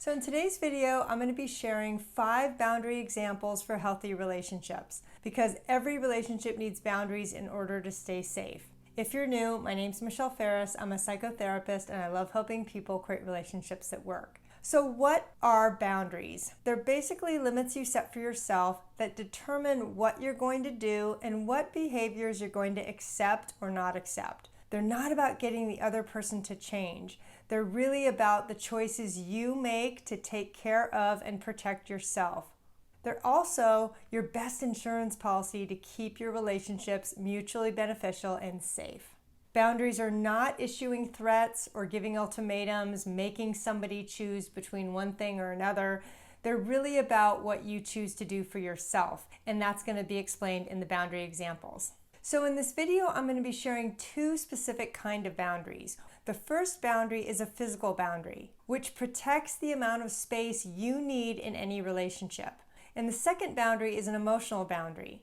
So in today's video, I'm going to be sharing 5 boundary examples for healthy relationships because every relationship needs boundaries in order to stay safe. If you're new, my name's Michelle Ferris. I'm a psychotherapist and I love helping people create relationships that work. So what are boundaries? They're basically limits you set for yourself that determine what you're going to do and what behaviors you're going to accept or not accept. They're not about getting the other person to change. They're really about the choices you make to take care of and protect yourself. They're also your best insurance policy to keep your relationships mutually beneficial and safe. Boundaries are not issuing threats or giving ultimatums, making somebody choose between one thing or another. They're really about what you choose to do for yourself, and that's going to be explained in the boundary examples. So in this video, I'm going to be sharing 2 specific kind of boundaries. The first boundary is a physical boundary, which protects the amount of space you need in any relationship. And the second boundary is an emotional boundary.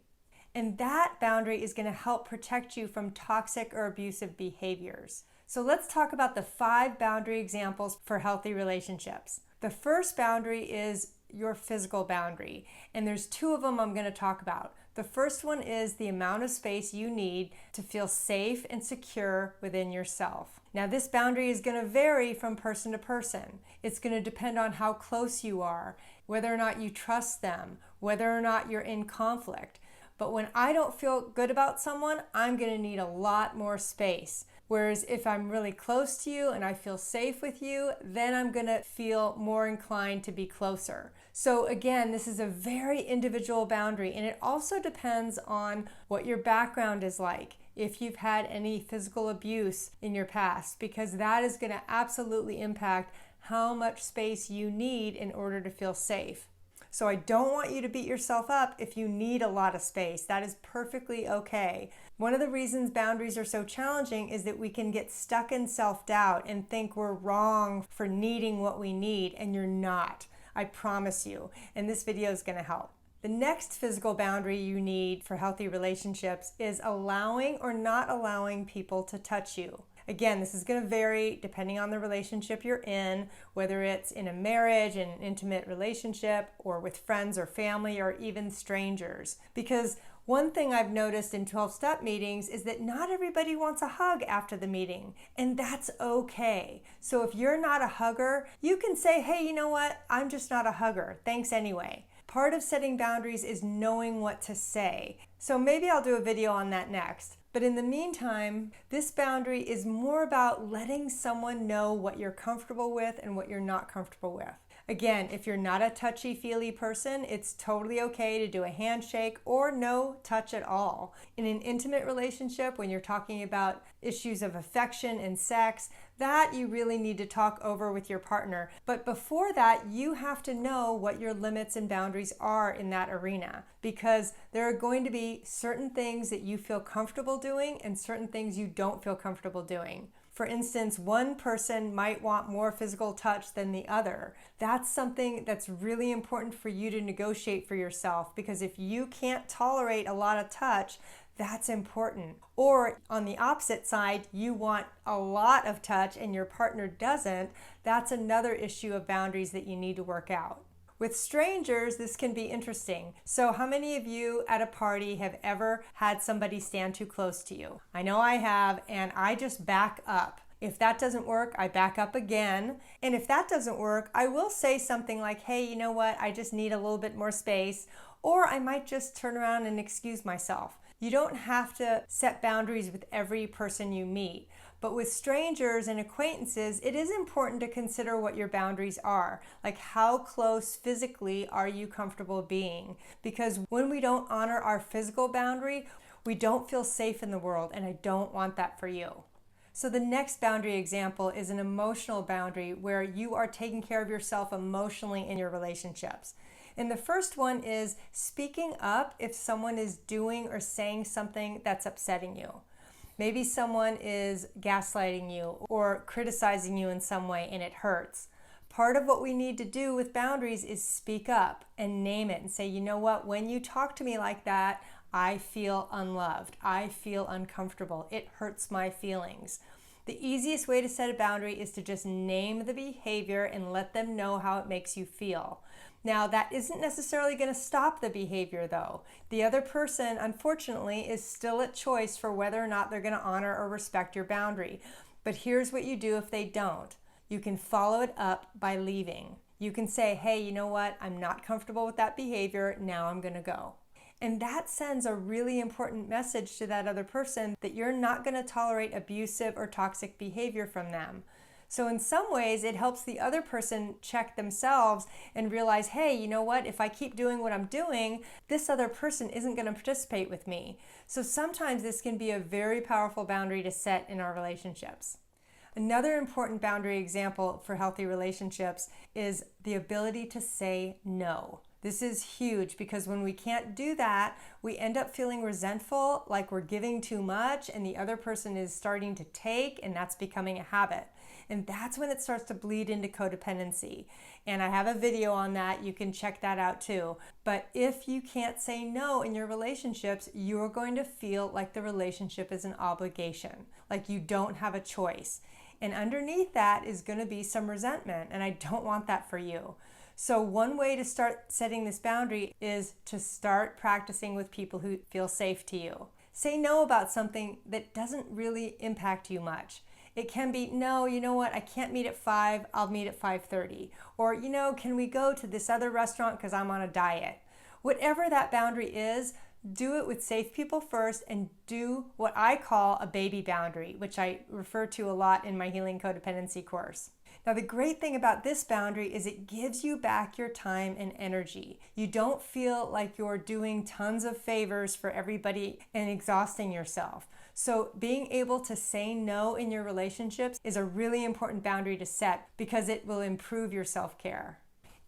And that boundary is going to help protect you from toxic or abusive behaviors. So let's talk about the 5 boundary examples for healthy relationships. The first boundary is your physical boundary, and there's 2 of them I'm going to talk about. The first one is the amount of space you need to feel safe and secure within yourself. Now, this boundary is going to vary from person to person. It's going to depend on how close you are, whether or not you trust them, whether or not you're in conflict. But when I don't feel good about someone, I'm going to need a lot more space. Whereas if I'm really close to you and I feel safe with you, then I'm going to feel more inclined to be closer. So again, this is a very individual boundary, and it also depends on what your background is like, if you've had any physical abuse in your past, because that is going to absolutely impact how much space you need in order to feel safe. So I don't want you to beat yourself up if you need a lot of space. That is perfectly okay. One of the reasons boundaries are so challenging is that we can get stuck in self-doubt and think we're wrong for needing what we need, and you're not. I promise you. And this video is going to help. The next physical boundary you need for healthy relationships is allowing or not allowing people to touch you. Again, this is going to vary depending on the relationship you're in, whether it's in a marriage, in an intimate relationship, or with friends or family, or even strangers. Because one thing I've noticed in 12-step meetings is that not everybody wants a hug after the meeting, and that's okay. So if you're not a hugger, you can say, hey, you know what? I'm just not a hugger. Thanks anyway. Part of setting boundaries is knowing what to say. So maybe I'll do a video on that next. But in the meantime, this boundary is more about letting someone know what you're comfortable with and what you're not comfortable with. Again, if you're not a touchy-feely person, it's totally okay to do a handshake or no touch at all. In an intimate relationship, when you're talking about issues of affection and sex, that you really need to talk over with your partner. But before that, you have to know what your limits and boundaries are in that arena, because there are going to be certain things that you feel comfortable doing and certain things you don't feel comfortable doing. For instance, one person might want more physical touch than the other. That's something that's really important for you to negotiate for yourself, because if you can't tolerate a lot of touch, that's important. Or on the opposite side, you want a lot of touch and your partner doesn't. That's another issue of boundaries that you need to work out. With strangers, this can be interesting. So how many of you at a party have ever had somebody stand too close to you? I know I have, and I just back up. If that doesn't work, I back up again. And if that doesn't work, I will say something like, hey, you know what? I just need a little bit more space. Or I might just turn around and excuse myself. You don't have to set boundaries with every person you meet. But with strangers and acquaintances, it is important to consider what your boundaries are. Like, how close physically are you comfortable being? Because when we don't honor our physical boundary, we don't feel safe in the world, and I don't want that for you. So the next boundary example is an emotional boundary where you are taking care of yourself emotionally in your relationships. And the first one is speaking up if someone is doing or saying something that's upsetting you. Maybe someone is gaslighting you or criticizing you in some way and it hurts. Part of what we need to do with boundaries is speak up and name it and say, you know what, when you talk to me like that, I feel unloved. I feel uncomfortable. It hurts my feelings. The easiest way to set a boundary is to just name the behavior and let them know how it makes you feel. Now, that isn't necessarily going to stop the behavior though. The other person, unfortunately, is still at choice for whether or not they're going to honor or respect your boundary. But here's what you do if they don't. You can follow it up by leaving. You can say, hey, you know what? I'm not comfortable with that behavior. Now I'm going to go. And that sends a really important message to that other person that you're not going to tolerate abusive or toxic behavior from them. So in some ways, it helps the other person check themselves and realize, hey, you know what? If I keep doing what I'm doing, this other person isn't going to participate with me. So sometimes this can be a very powerful boundary to set in our relationships. Another important boundary example for healthy relationships is the ability to say no. This is huge because when we can't do that, we end up feeling resentful, like we're giving too much and the other person is starting to take, and that's becoming a habit. And that's when it starts to bleed into codependency. And I have a video on that. You can check that out too. But if you can't say no in your relationships, you're going to feel like the relationship is an obligation, like you don't have a choice. And underneath that is going to be some resentment, and I don't want that for you. So one way to start setting this boundary is to start practicing with people who feel safe to you. Say no about something that doesn't really impact you much. It can be, no, you know what, I can't meet at 5, I'll meet at 5:30. Or, you know, can we go to this other restaurant because I'm on a diet? Whatever that boundary is, do it with safe people first and do what I call a baby boundary, which I refer to a lot in my Healing Codependency course. Now, the great thing about this boundary is it gives you back your time and energy. You don't feel like you're doing tons of favors for everybody and exhausting yourself. So being able to say no in your relationships is a really important boundary to set because it will improve your self-care.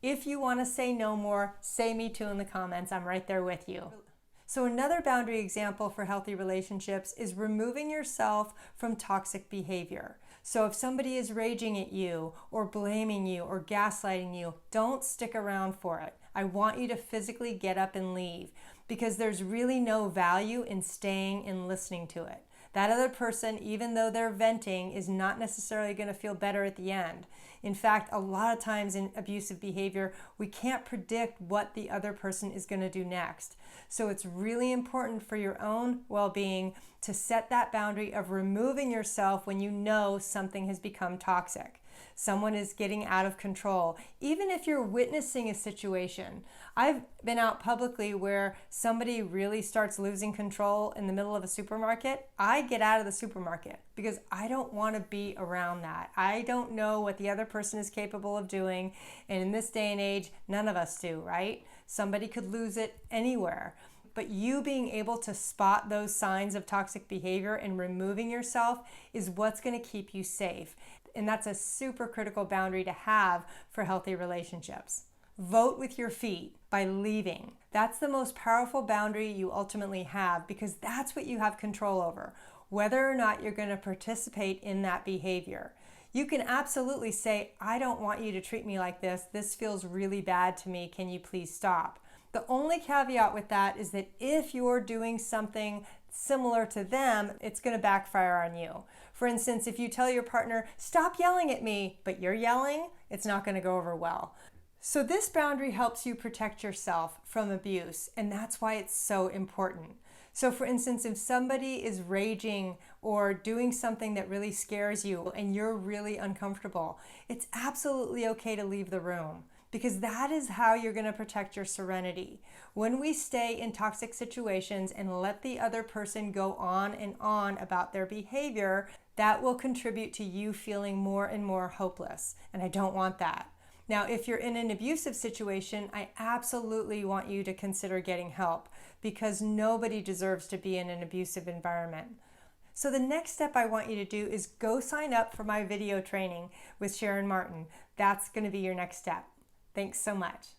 If you want to say no more, say me too in the comments. I'm right there with you. So another boundary example for healthy relationships is removing yourself from toxic behavior. So if somebody is raging at you or blaming you or gaslighting you, don't stick around for it. I want you to physically get up and leave because there's really no value in staying and listening to it. That other person, even though they're venting, is not necessarily going to feel better at the end. In fact, a lot of times in abusive behavior, we can't predict what the other person is going to do next. So it's really important for your own well-being to set that boundary of removing yourself when you know something has become toxic. Someone is getting out of control. Even if you're witnessing a situation. I've been out publicly where somebody really starts losing control in the middle of a supermarket. I get out of the supermarket because I don't want to be around that. I don't know what the other person is capable of doing. And in this day and age, none of us do, right? Somebody could lose it anywhere. But you being able to spot those signs of toxic behavior and removing yourself is what's going to keep you safe. And that's a super critical boundary to have for healthy relationships. Vote with your feet by leaving. That's the most powerful boundary you ultimately have because that's what you have control over, whether or not you're going to participate in that behavior. You can absolutely say, I don't want you to treat me like this. This feels really bad to me. Can you please stop? The only caveat with that is that if you're doing something similar to them, it's going to backfire on you. For instance, if you tell your partner, stop yelling at me, but you're yelling, it's not going to go over well. So this boundary helps you protect yourself from abuse, and that's why it's so important. So for instance, if somebody is raging or doing something that really scares you and you're really uncomfortable, it's absolutely okay to leave the room. Because that is how you're going to protect your serenity. When we stay in toxic situations and let the other person go on and on about their behavior, that will contribute to you feeling more and more hopeless. And I don't want that. Now, if you're in an abusive situation, I absolutely want you to consider getting help because nobody deserves to be in an abusive environment. So the next step I want you to do is go sign up for my video training with Sharon Martin. That's going to be your next step. Thanks so much.